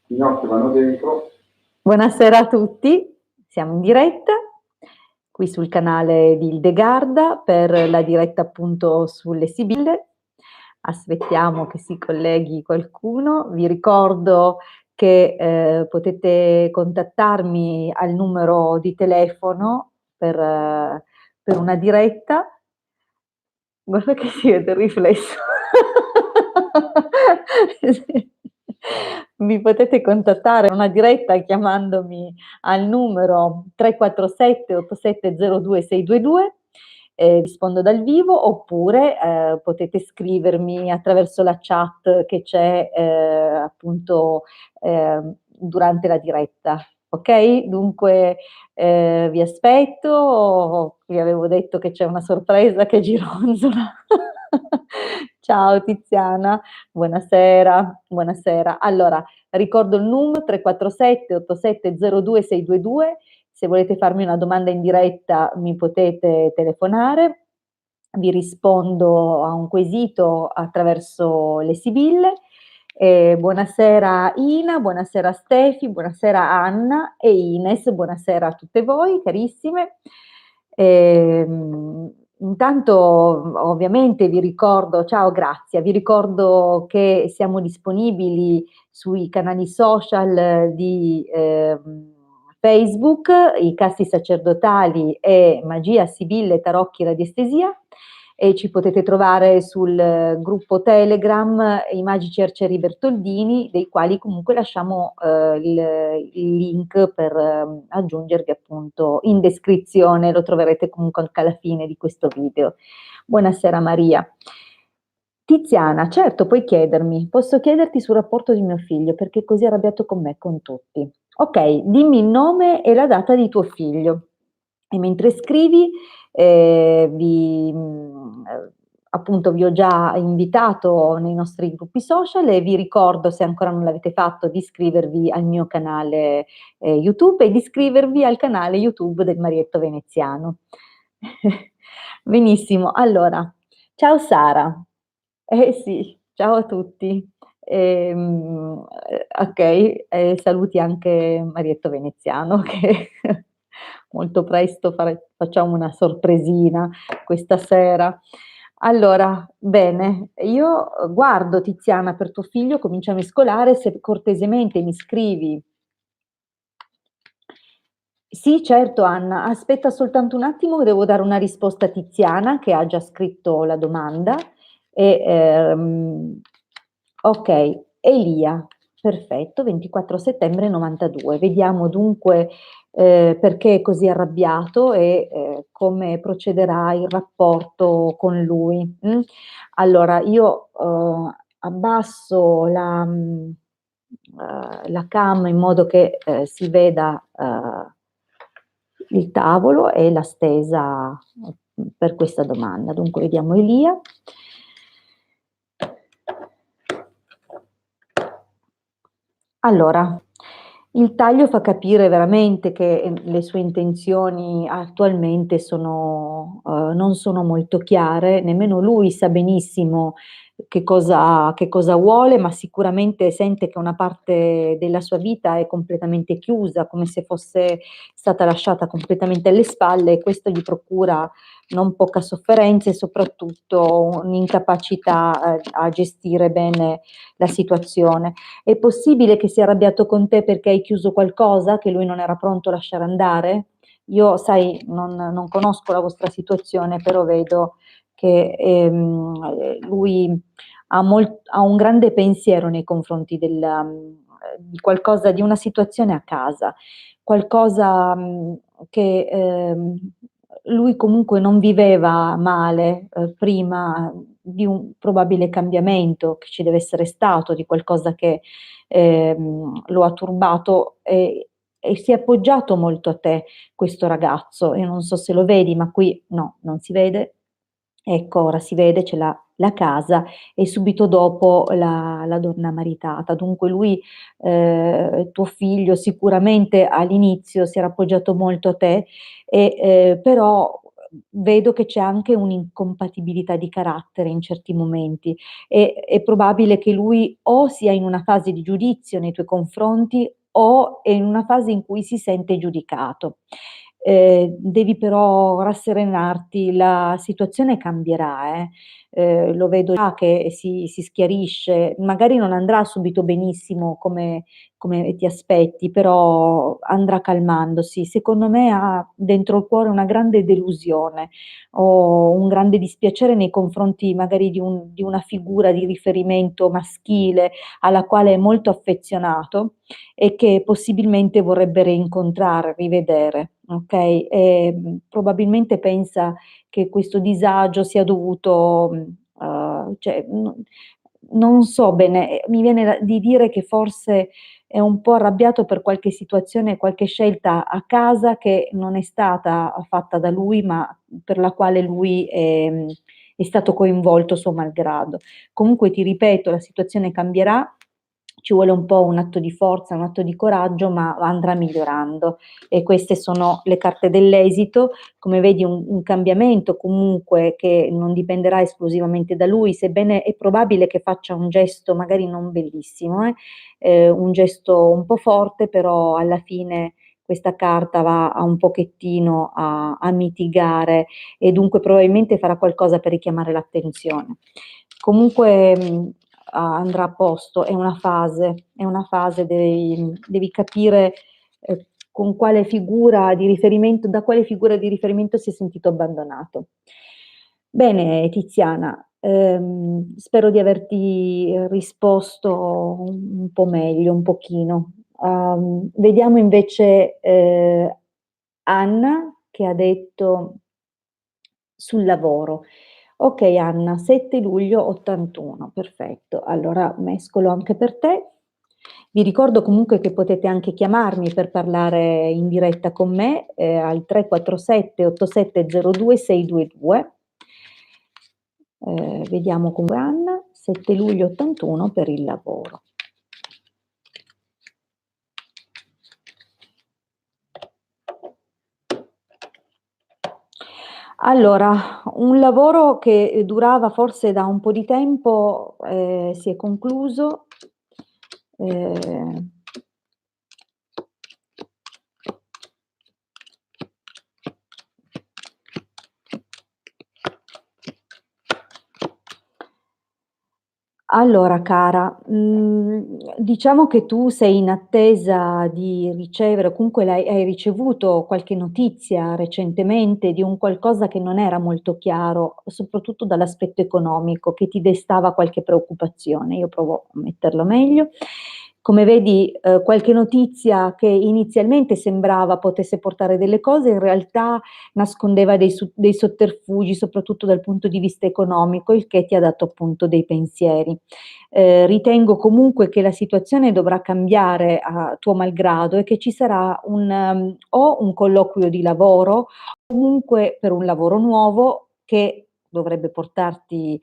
Ginocchia, vanno dentro. Buonasera a tutti, siamo in diretta qui sul canale di Ildegarda per la diretta appunto sulle Sibille. Aspettiamo che si colleghi qualcuno. Vi ricordo che potete contattarmi al numero di telefono per una diretta. Guarda che si vede il riflesso. Sì. Mi potete contattare una diretta chiamandomi al numero 347 8702 622, rispondo dal vivo, oppure potete scrivermi attraverso la chat che c'è appunto durante la diretta. Ok? Dunque vi aspetto, vi avevo detto che c'è una sorpresa che gironzola. Ciao Tiziana, buonasera, buonasera. Allora, ricordo il numero 347 8702 622, se volete farmi una domanda in diretta mi potete telefonare, vi rispondo a un quesito attraverso le Sibille. Buonasera Ina, buonasera Stefi, buonasera Anna e Ines, buonasera a tutte voi carissime. Intanto ovviamente vi ricordo, ciao Grazia, vi ricordo che siamo disponibili sui canali social di Facebook, i Casti Sacerdotali e Magia, Sibille, Tarocchi, Radiestesia, e ci potete trovare sul gruppo Telegram i Magici Arcieri Bertoldini, dei quali comunque lasciamo il link per aggiungervi appunto in descrizione, lo troverete comunque anche alla fine di questo video. Buonasera Maria. Tiziana, certo, puoi chiedermi, posso chiederti sul rapporto di mio figlio perché è così arrabbiato con me, con tutti. Ok, dimmi il nome e la data di tuo figlio. E mentre scrivi, appunto vi ho già invitato nei nostri gruppi social e vi ricordo, se ancora non l'avete fatto, di iscrivervi al mio canale YouTube e di iscrivervi al canale YouTube del Marietto Veneziano. Benissimo, allora, ciao Sara. Eh sì, ciao a tutti. Ok, saluti anche Marietto Veneziano che molto presto facciamo una sorpresina questa sera. Allora, bene, io guardo Tiziana per tuo figlio, comincia a mescolare, se cortesemente mi scrivi. Sì, certo Anna, aspetta soltanto un attimo, devo dare una risposta a Tiziana che ha già scritto la domanda. E, ok, Elia, perfetto, 24 settembre 92. Vediamo dunque perché è così arrabbiato e come procederà il rapporto con lui. Allora, io abbasso la cam in modo che si veda il tavolo e la stesa per questa domanda. Dunque vediamo Elia. Allora, il taglio fa capire veramente che le sue intenzioni attualmente non sono molto chiare, nemmeno lui sa benissimo che cosa vuole, ma sicuramente sente che una parte della sua vita è completamente chiusa, come se fosse stata lasciata completamente alle spalle e questo gli procura non poca sofferenza e soprattutto un'incapacità a gestire bene la situazione. È possibile che sia arrabbiato con te perché hai chiuso qualcosa che lui non era pronto a lasciare andare? Io, sai, non conosco la vostra situazione, però vedo che lui ha un grande pensiero nei confronti di qualcosa, di una situazione a casa, qualcosa che lui comunque non viveva male prima di un probabile cambiamento che ci deve essere stato, di qualcosa che lo ha turbato e si è appoggiato molto a te questo ragazzo. Io non so se lo vedi, ma qui no, non si vede. Ecco, ora si vede, c'è la casa e subito dopo la donna maritata. Dunque lui, tuo figlio, sicuramente all'inizio si era appoggiato molto a te, però vedo che c'è anche un'incompatibilità di carattere in certi momenti. È probabile che lui o sia in una fase di giudizio nei tuoi confronti o è in una fase in cui si sente giudicato. Devi però rasserenarti, la situazione cambierà, lo vedo già che si schiarisce, magari non andrà subito benissimo come ti aspetti, però andrà calmandosi. Secondo me ha dentro il cuore una grande delusione o un grande dispiacere nei confronti magari di una figura di riferimento maschile alla quale è molto affezionato e che possibilmente vorrebbe rincontrare, rivedere, okay? Probabilmente pensa che questo disagio sia dovuto, cioè non so bene, mi viene da di dire che forse è un po' arrabbiato per qualche situazione, qualche scelta a casa che non è stata fatta da lui, ma per la quale lui è stato coinvolto suo malgrado. Comunque ti ripeto, la situazione cambierà, ci vuole un po' un atto di forza, un atto di coraggio, ma andrà migliorando e queste sono le carte dell'esito. Come vedi un cambiamento comunque che non dipenderà esclusivamente da lui, sebbene è probabile che faccia un gesto magari non bellissimo, un gesto un po' forte, però alla fine questa carta va a un pochettino a mitigare e dunque probabilmente farà qualcosa per richiamare l'attenzione. Comunque, andrà a posto, è una fase, devi capire, con quale figura di riferimento da quale figura di riferimento si è sentito abbandonato. Bene Tiziana, spero di averti, risposto un po' meglio, un pochino. Vediamo invece, Anna che ha detto sul lavoro. Okay Anna, 7 luglio '81, perfetto. Allora mescolo anche per te. Vi ricordo comunque che potete anche chiamarmi per parlare in diretta con me, al 347 8702 622. Vediamo con Anna, 7 luglio '81 per il lavoro. Allora, un lavoro che durava forse da un po' di tempo, si è concluso. Ehm Allora cara, diciamo che tu sei in attesa di ricevere o comunque hai ricevuto qualche notizia recentemente di un qualcosa che non era molto chiaro, soprattutto dall'aspetto economico, che ti destava qualche preoccupazione. Io provo a metterlo meglio. Come vedi, qualche notizia che inizialmente sembrava potesse portare delle cose, in realtà nascondeva dei sotterfugi, soprattutto dal punto di vista economico, il che ti ha dato appunto dei pensieri. Ritengo comunque che la situazione dovrà cambiare a tuo malgrado e che ci sarà o un colloquio di lavoro, comunque per un lavoro nuovo che dovrebbe portarti,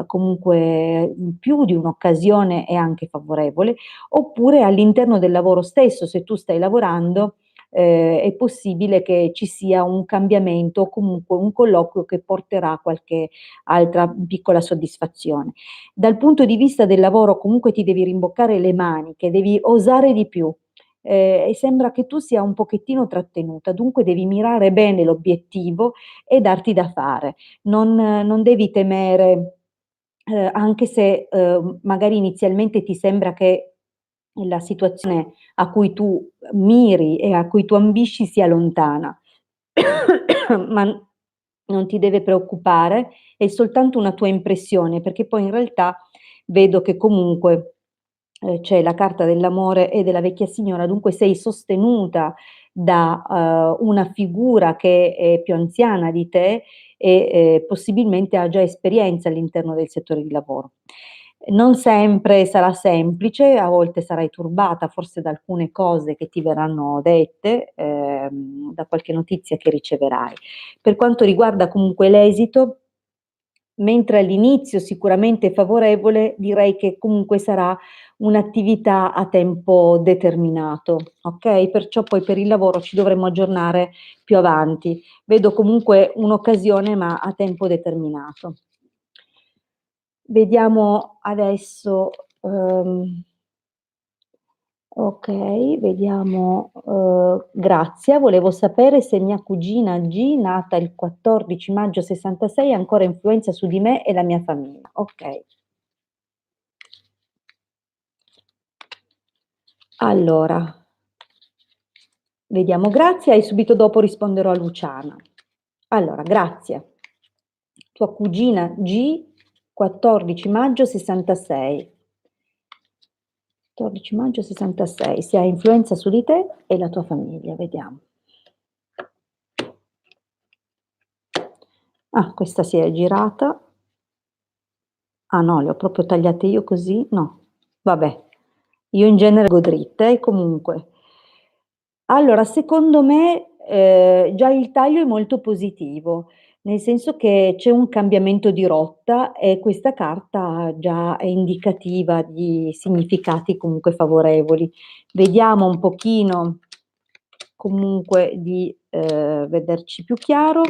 comunque più di un'occasione e anche favorevole, oppure all'interno del lavoro stesso, se tu stai lavorando, è possibile che ci sia un cambiamento o comunque un colloquio che porterà a qualche altra piccola soddisfazione. Dal punto di vista del lavoro comunque ti devi rimboccare le maniche, devi osare di più, e sembra che tu sia un pochettino trattenuta, dunque devi mirare bene l'obiettivo e darti da fare. Non devi temere, anche se, magari inizialmente ti sembra che la situazione a cui tu miri e a cui tu ambisci sia lontana, ma non ti deve preoccupare, è soltanto una tua impressione, perché poi in realtà vedo che comunque, c'è la carta dell'amore e della vecchia signora, dunque sei sostenuta da, una figura che è più anziana di te e, possibilmente ha già esperienza all'interno del settore di lavoro. Non sempre sarà semplice, a volte sarai turbata forse da alcune cose che ti verranno dette, da qualche notizia che riceverai. Per quanto riguarda comunque l'esito, mentre all'inizio sicuramente favorevole, direi che comunque sarà un'attività a tempo determinato, ok? Perciò poi per il lavoro ci dovremo aggiornare più avanti. Vedo comunque un'occasione, ma a tempo determinato. Vediamo adesso, okay, vediamo, Grazia, volevo sapere se mia cugina G, nata il 14 maggio '66, ha ancora influenza su di me e la mia famiglia. Okay. Allora, vediamo Grazia e subito dopo risponderò a Luciana. Allora, Grazia, tua cugina G, 14 maggio '66. 14 maggio '66, se ha influenza su di te e la tua famiglia, vediamo. Ah, questa si è girata. Ah no, le ho proprio tagliate io così? No. Vabbè, io in genere leggo dritte, comunque. Allora, secondo me, già il taglio è molto positivo, nel senso che c'è un cambiamento di rotta e questa carta già è indicativa di significati comunque favorevoli. Vediamo un pochino comunque di, vederci più chiaro.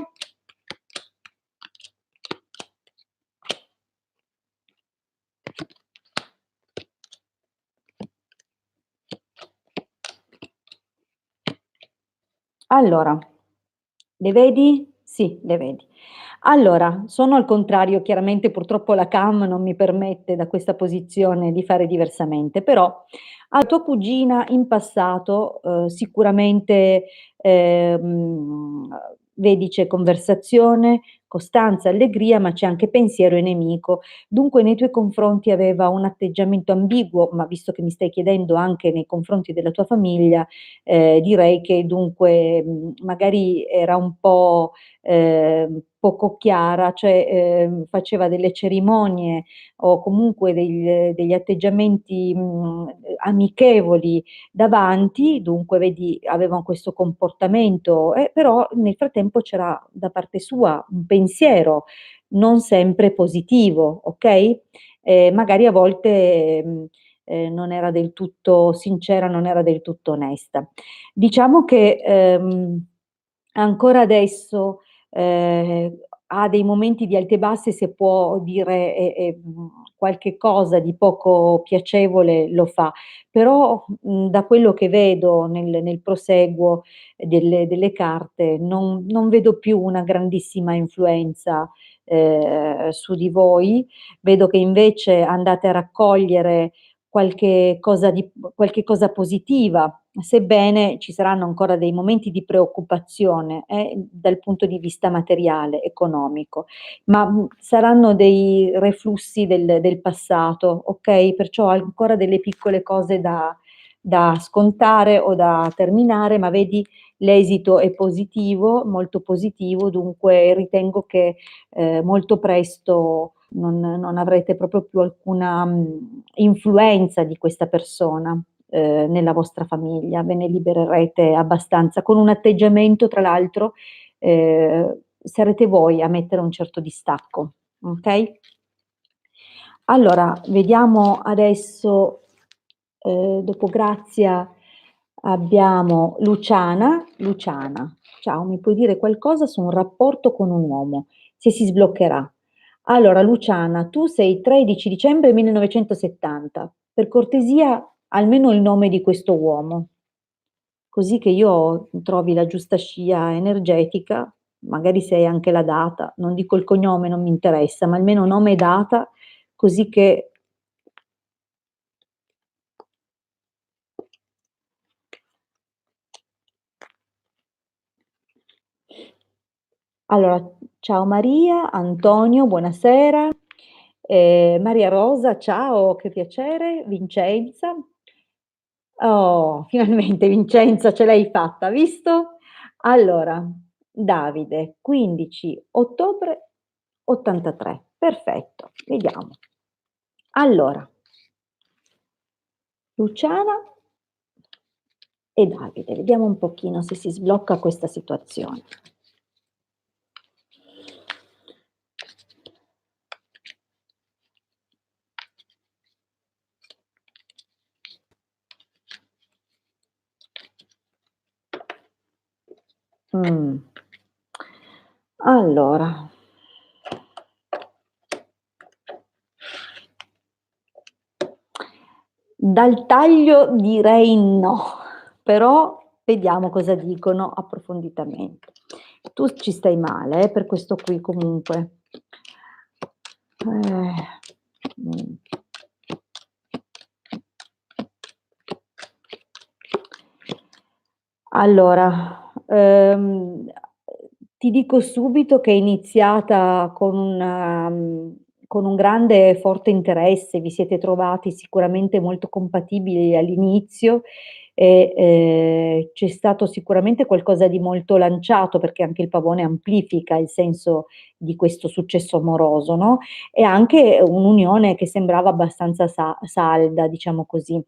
Allora, le vedi? Sì, le vedi. Allora, sono al contrario, chiaramente purtroppo la cam non mi permette da questa posizione di fare diversamente, però a tua cugina in passato, sicuramente, vedi c'è conversazione, costanza, allegria, ma c'è anche pensiero e nemico. Dunque nei tuoi confronti aveva un atteggiamento ambiguo, ma visto che mi stai chiedendo anche nei confronti della tua famiglia, direi che dunque, magari era un po', poco chiara, cioè, faceva delle cerimonie o comunque degli atteggiamenti, amichevoli davanti, dunque vedi aveva questo comportamento, però nel frattempo c'era da parte sua un pensiero non sempre positivo, okay, magari a volte, non era del tutto sincera, non era del tutto onesta. Diciamo che, ancora adesso, ha dei momenti di alti e bassi, se può dire, qualche cosa di poco piacevole lo fa, però, da quello che vedo nel prosieguo delle carte non vedo più una grandissima influenza, su di voi. Vedo che invece andate a raccogliere qualche cosa positiva, sebbene ci saranno ancora dei momenti di preoccupazione, dal punto di vista materiale, economico, ma, saranno dei reflussi del passato, okay, perciò ancora delle piccole cose da scontare o da terminare, ma vedi l'esito è positivo, molto positivo, dunque ritengo che, molto presto non avrete proprio più alcuna, influenza di questa persona, nella vostra famiglia, ve ne libererete abbastanza, con un atteggiamento tra l'altro, sarete voi a mettere un certo distacco, okay? Allora, vediamo adesso, dopo Grazia abbiamo Luciana. Luciana, ciao, mi puoi dire qualcosa su un rapporto con un uomo, se si sbloccherà. Allora Luciana, tu sei 13 dicembre 1970, per cortesia almeno il nome di questo uomo, così che io trovi la giusta scia energetica, magari se hai anche la data, non dico il cognome, non mi interessa, ma almeno nome e data, così che allora, ciao Maria, Antonio, buonasera, Maria Rosa, ciao, che piacere, Vincenza. Oh, finalmente Vincenza ce l'hai fatta, visto? Allora, Davide, 15 ottobre '83, perfetto, vediamo. Allora, Luciana e Davide, vediamo un pochino se si sblocca questa situazione. Mh. Allora, dal taglio direi no, però vediamo cosa dicono approfonditamente. Tu ci stai male, per questo qui comunque. Eh, mh. Allora, ti dico subito che è iniziata con un grande e forte interesse, vi siete trovati sicuramente molto compatibili all'inizio e, c'è stato sicuramente qualcosa di molto lanciato, perché anche il pavone amplifica il senso di questo successo amoroso, no, e anche un'unione che sembrava abbastanza salda, diciamo così.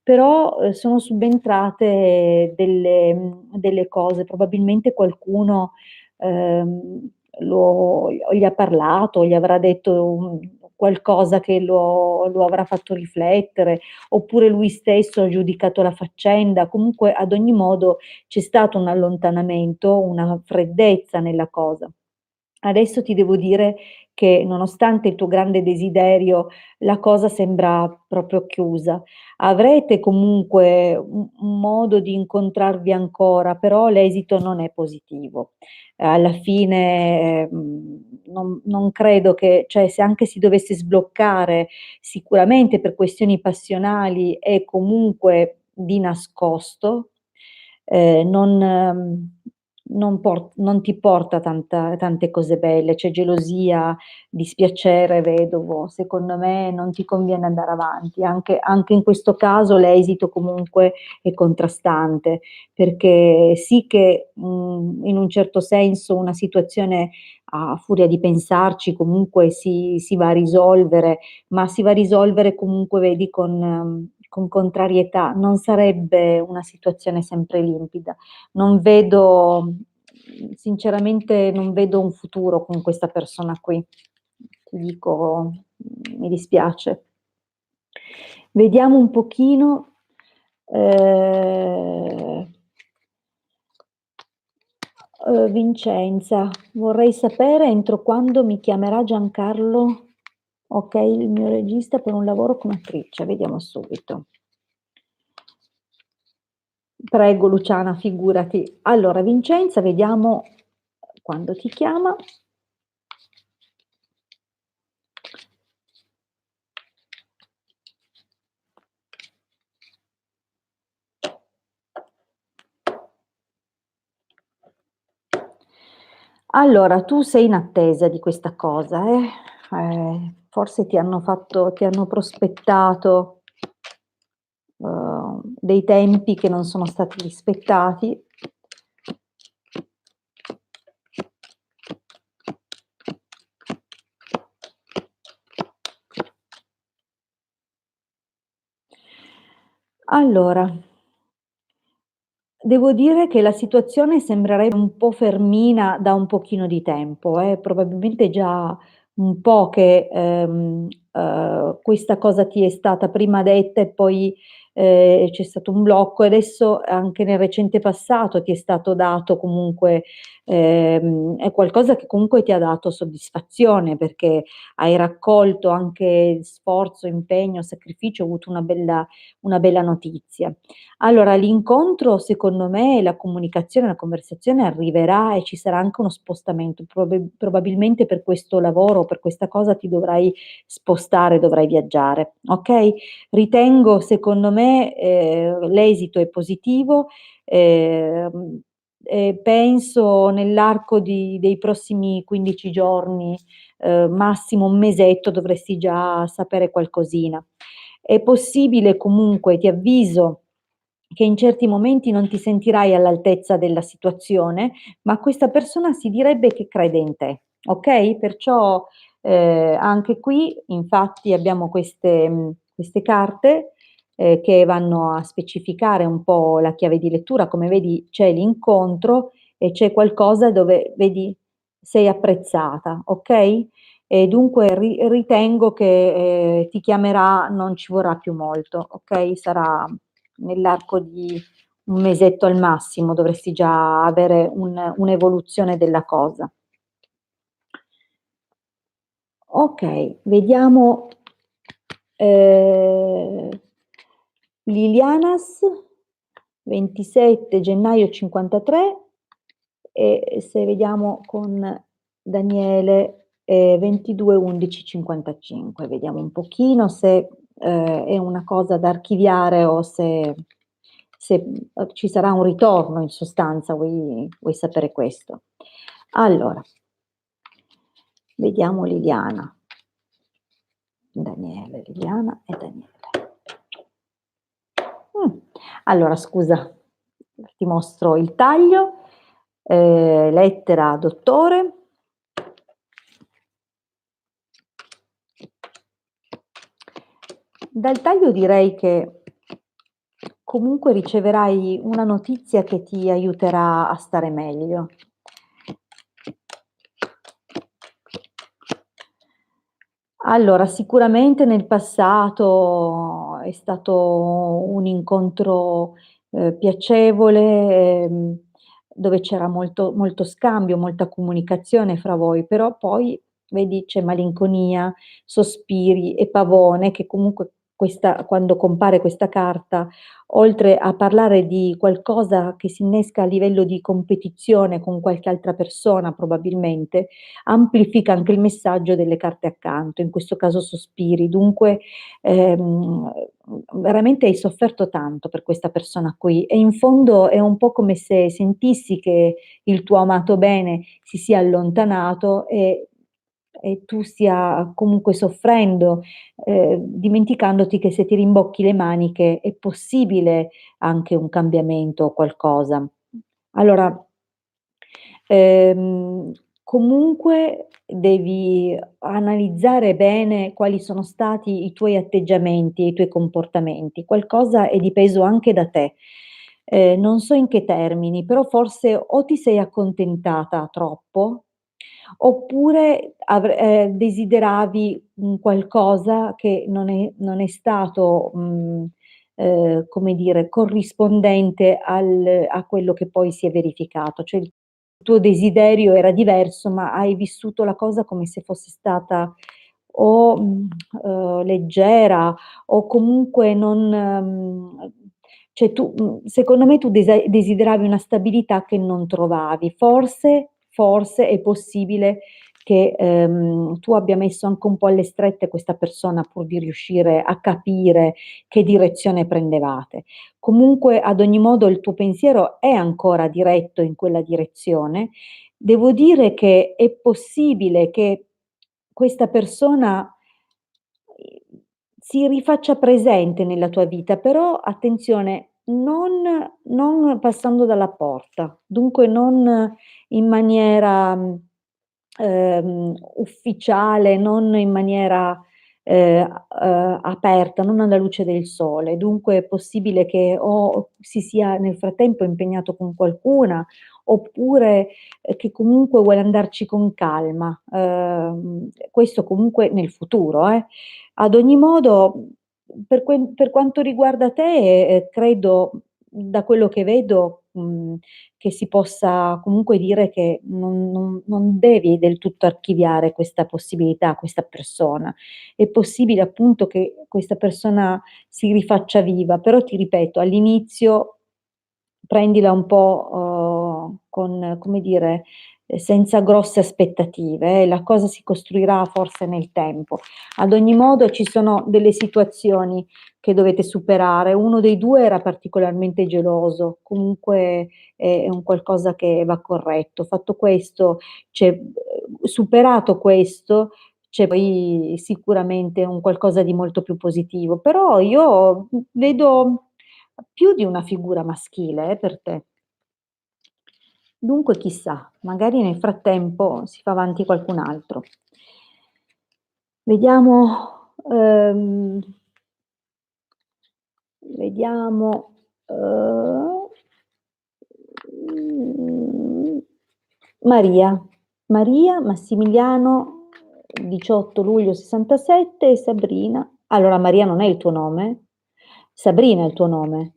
Però, sono subentrate delle cose, probabilmente qualcuno, gli ha parlato, gli avrà detto qualcosa che lo avrà fatto riflettere, oppure lui stesso ha giudicato la faccenda. Comunque, ad ogni modo, c'è stato un allontanamento, una freddezza nella cosa. Adesso ti devo dire che, nonostante il tuo grande desiderio, la cosa sembra proprio chiusa. Avrete comunque un modo di incontrarvi ancora, però l'esito non è positivo. Alla fine, non credo che, cioè, se anche si dovesse sbloccare, sicuramente per questioni passionali e comunque di nascosto, non ti porta tante cose belle, c'è gelosia, dispiacere vedovo, secondo me non ti conviene andare avanti. Anche in questo caso l'esito comunque è contrastante, perché sì che, in un certo senso una situazione, a furia di pensarci, comunque si va a risolvere, ma si va a risolvere comunque, vedi, con contrarietà. Non sarebbe una situazione sempre limpida. Non vedo, sinceramente non vedo un futuro con questa persona qui. Ti dico, mi dispiace. Vediamo un pochino, ehm, Vincenza, vorrei sapere entro quando mi chiamerà Giancarlo, okay, il mio regista per un lavoro come attrice. Vediamo subito. Prego Luciana, figurati. Allora Vincenza, vediamo quando ti chiama. Allora, tu sei in attesa di questa cosa, eh? Forse ti hanno prospettato, dei tempi che non sono stati rispettati. Allora, devo dire che la situazione sembrerebbe un po' fermina da un pochino di tempo, probabilmente già un po' che, questa cosa ti è stata prima detta e poi, c'è stato un blocco, e adesso anche nel recente passato ti è stato dato comunque, è qualcosa che comunque ti ha dato soddisfazione, perché hai raccolto anche sforzo, impegno, sacrificio, hai avuto una bella notizia. Allora, l'incontro secondo me, la comunicazione, la conversazione arriverà e ci sarà anche uno spostamento. Probabilmente per questo lavoro, per questa cosa ti dovrai spostare, dovrai viaggiare, okay? Ritengo, secondo me, l'esito è positivo, e penso nell'arco dei prossimi 15 giorni, massimo un mesetto, dovresti già sapere qualcosina. È possibile comunque, ti avviso, che in certi momenti non ti sentirai all'altezza della situazione, ma questa persona si direbbe che crede in te, okay? Perciò, anche qui infatti abbiamo queste carte, che vanno a specificare un po' la chiave di lettura. Come vedi c'è l'incontro e c'è qualcosa dove, vedi, sei apprezzata, okay? E dunque ritengo che, ti chiamerà, non ci vorrà più molto, okay? Sarà nell'arco di un mesetto al massimo dovresti già avere un'evoluzione della cosa. Okay, vediamo, ehm, Lilianas, 27 gennaio 53, e se vediamo con Daniele, 22/11 55. Vediamo un pochino se, è una cosa da archiviare o se ci sarà un ritorno in sostanza, vuoi sapere questo. Allora, vediamo Liliana. Daniele, Liliana e Daniele. Mh. Allora scusa, ti mostro il taglio, lettera dottore. Dal taglio direi che comunque riceverai una notizia che ti aiuterà a stare meglio. Allora, sicuramente nel passato è stato un incontro, piacevole, dove c'era molto scambio, molta comunicazione fra voi, però poi vedi c'è malinconia, sospiri e pavone che comunque quando compare questa carta, oltre a parlare di qualcosa che si innesca a livello di competizione con qualche altra persona probabilmente, amplifica anche il messaggio delle carte accanto, in questo caso sospiri. Dunque, veramente hai sofferto tanto per questa persona qui e in fondo è un po' come se sentissi che il tuo amato bene si sia allontanato e tu stia comunque soffrendo, dimenticandoti che se ti rimbocchi le maniche è possibile anche un cambiamento o qualcosa. Allora, ehm, comunque devi analizzare bene quali sono stati i tuoi atteggiamenti, i tuoi comportamenti. Qualcosa è dipeso anche da te. Non so in che termini, però forse o ti sei accontentata troppo, oppure desideravi un qualcosa che non è stato, come dire, corrispondente a quello che poi si è verificato. Cioè il tuo desiderio era diverso, ma hai vissuto la cosa come se fosse stata o, leggera o comunque non cioè secondo me tu desideravi una stabilità che non trovavi. Forse è possibile che, tu abbia messo anche un po' alle strette questa persona pur di riuscire a capire che direzione prendevate. Comunque, ad ogni modo, il tuo pensiero è ancora diretto in quella direzione. Devo dire che è possibile che questa persona, si rifaccia presente nella tua vita, però attenzione, non passando dalla porta, dunque non in maniera, ufficiale, non in maniera, aperta, non alla luce del sole. Dunque è possibile che o si sia nel frattempo impegnato con qualcuna, oppure, che comunque vuole andarci con calma. Questo comunque nel futuro, eh. Ad ogni modo, per quanto riguarda te, credo, da quello che vedo, che si possa comunque dire che non devi del tutto archiviare questa possibilità, questa persona. È possibile appunto che questa persona si rifaccia viva, però ti ripeto, all'inizio prendila un po', con come dire, senza grosse aspettative, la cosa si costruirà forse nel tempo. Ad ogni modo ci sono delle situazioni che dovete superare. Uno dei 2 era particolarmente geloso, comunque è un qualcosa che va corretto. Fatto questo, superato questo, c'è poi sicuramente un qualcosa di molto più positivo. Però io, vedo più di una figura maschile per te. Dunque chissà, magari nel frattempo si fa avanti qualcun altro. Vediamo, vediamo, uhm, mhmm, Maria. Maria Massimiliano, 18 luglio '67 e Sabrina allora Maria non è il tuo nome? Sabrina è il tuo nome?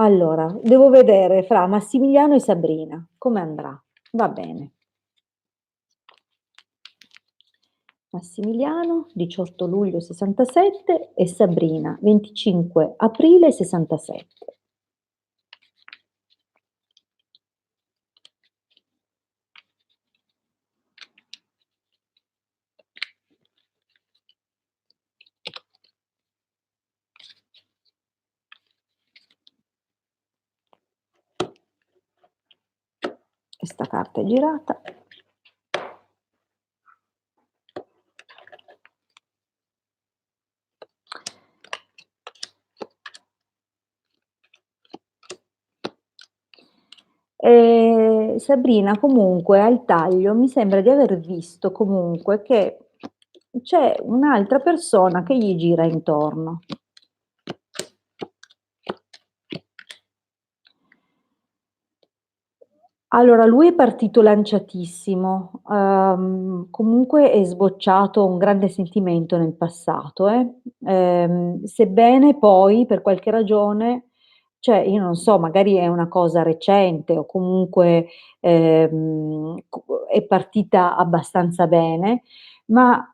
Allora, devo vedere fra Massimiliano e Sabrina, come andrà? Va bene. Massimiliano, 18 luglio 67 e Sabrina, 25 aprile 67. Questa carta è girata. Sabrina comunque al taglio mi sembra di aver visto comunque che c'è un'altra persona che gli gira intorno. Allora, lui è partito lanciatissimo, comunque è sbocciato un grande sentimento nel passato, sebbene poi per qualche ragione, cioè io non so, magari è una cosa recente o comunque, è partita abbastanza bene, ma,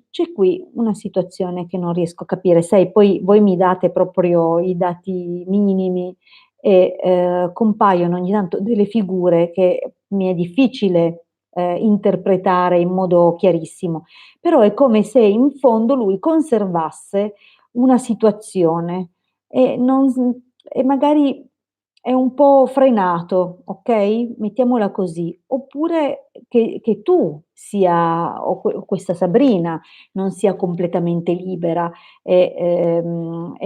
c'è qui una situazione che non riesco a capire. Sai, poi voi mi date proprio i dati minimi e, compaiono ogni tanto delle figure che mi è difficile, interpretare in modo chiarissimo, però è come se in fondo lui conservasse una situazione e non s e magari è un po' frenato, okay, mettiamola così, oppure che tu sia o questa Sabrina non sia completamente libera e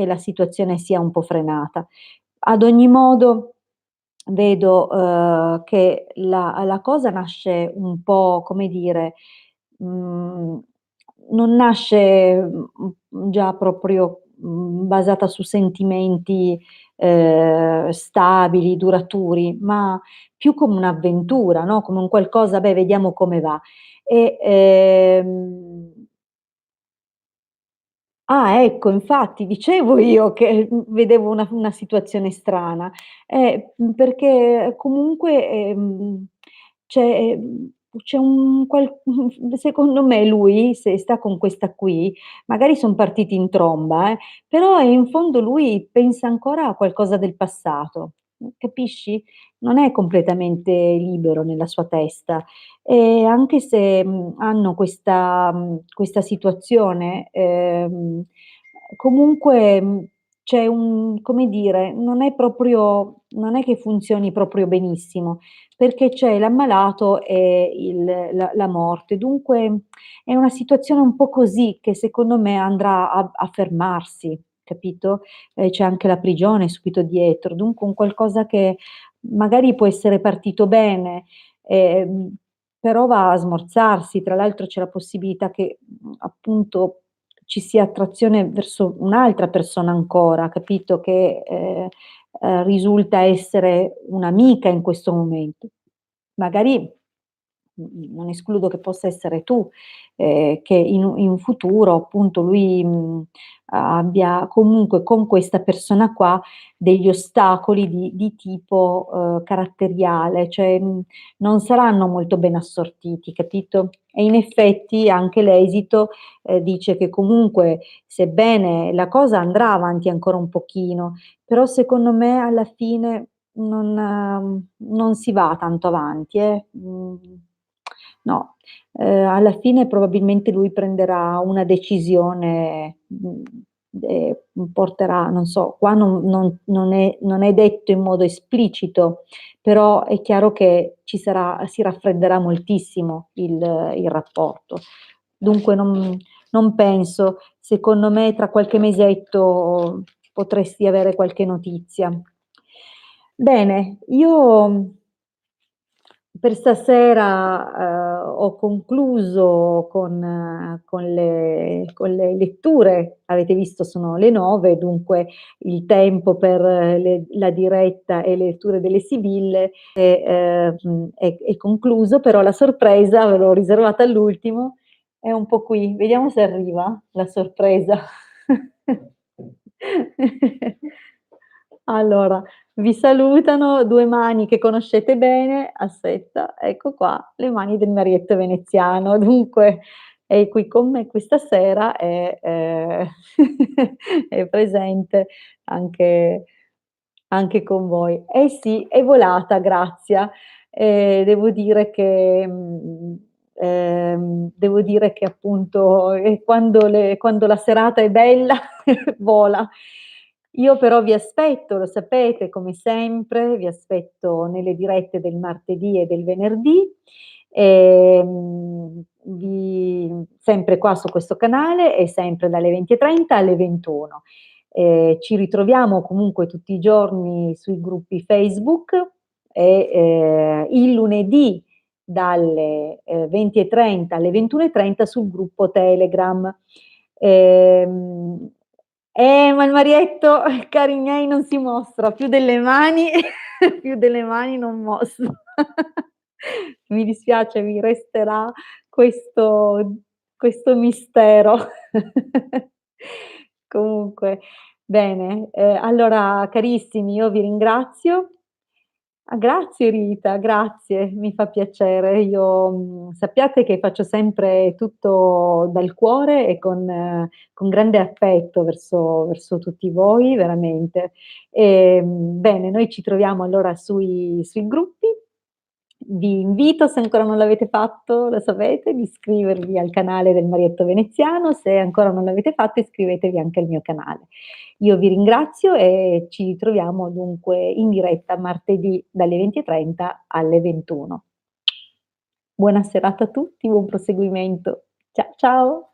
la situazione sia un po' frenata. Ad ogni modo vedo, che la cosa nasce un po', come dire, mhmm, non nasce, già proprio, basata su sentimenti, stabili, duraturi, ma più come un'avventura, no, come un qualcosa: "Beh, vediamo come va". E, ah, ecco, infatti dicevo io che, vedevo una situazione strana. Perché comunque, c'è c'è un secondo me lui, se sta con questa qui, magari son partiti in tromba però in fondo lui pensa ancora a qualcosa del passato, capisci? Non è completamente libero nella sua testa. E anche se, hanno questa situazione, comunque, c'è un come dire, non è che funzioni proprio benissimo, perché c'è l'ammalato e la morte. Dunque è una situazione un po' così che secondo me andrà a fermarsi, capito? C'è anche la prigione subito dietro, dunque un qualcosa che magari può essere partito bene, ehm però va a smorzarsi. Tra l'altro c'è la possibilità che, appunto ci sia attrazione verso un'altra persona ancora, capito, che, risulta essere un'amica in questo momento. Magari, non escludo che possa essere tu, che in futuro appunto lui, abbia comunque con questa persona qua degli ostacoli di tipo, caratteriale, cioè, non saranno molto ben assortiti, capito? E in effetti anche l'esito, dice che comunque sebbene la cosa andrà avanti ancora un pochino, però secondo me alla fine non si va tanto avanti, no. Alla fine probabilmente lui prenderà una decisione, porterà non so, qua non è detto in modo esplicito, però è chiaro che si raffredderà moltissimo il rapporto. Dunque non penso. Secondo me tra qualche mesetto potresti avere qualche notizia. Bene, io per stasera, ho concluso con le letture. Avete visto sono le 9, dunque il tempo per la diretta e le letture delle Sibille è concluso, però la sorpresa ve l'ho riservata all'ultimo, è un po' qui. Vediamo se arriva la sorpresa. Allora, vi salutano 2 mani che conoscete bene. Aspetta, ecco qua, le mani del Marietto veneziano. Dunque è qui con me questa sera e, è presente anche con voi. Eh sì, è volata Grazia. Devo dire che devo dire che appunto, quando la serata è bella vola. Io però vi aspetto, lo sapete, come sempre, vi aspetto nelle dirette del martedì e del venerdì, vi sempre qua su questo canale e sempre dalle 20:30 alle 21. Ci ritroviamo comunque tutti i giorni sui gruppi Facebook e, il lunedì dalle, 20:30 alle 21:30 sul gruppo Telegram. Ehm, ma il Marietto, cari miei, non si mostra, più delle mani più delle mani non mostro. Mi dispiace, vi resterà questo mistero. Comunque, bene, allora carissimi, io vi ringrazio. Grazie Rita, grazie, mi fa piacere. Io, sappiate che faccio sempre tutto dal cuore e con grande affetto verso tutti voi, veramente. Bene, noi ci troviamo allora sui gruppi. Vi invito, se ancora non l'avete fatto, lo sapete, di iscrivervi al canale del Marietto Veneziano, se ancora non l'avete fatto iscrivetevi anche al mio canale. Io vi ringrazio e ci troviamo dunque in diretta martedì dalle 20:30 alle 21. Buona serata a tutti, buon proseguimento. Ciao.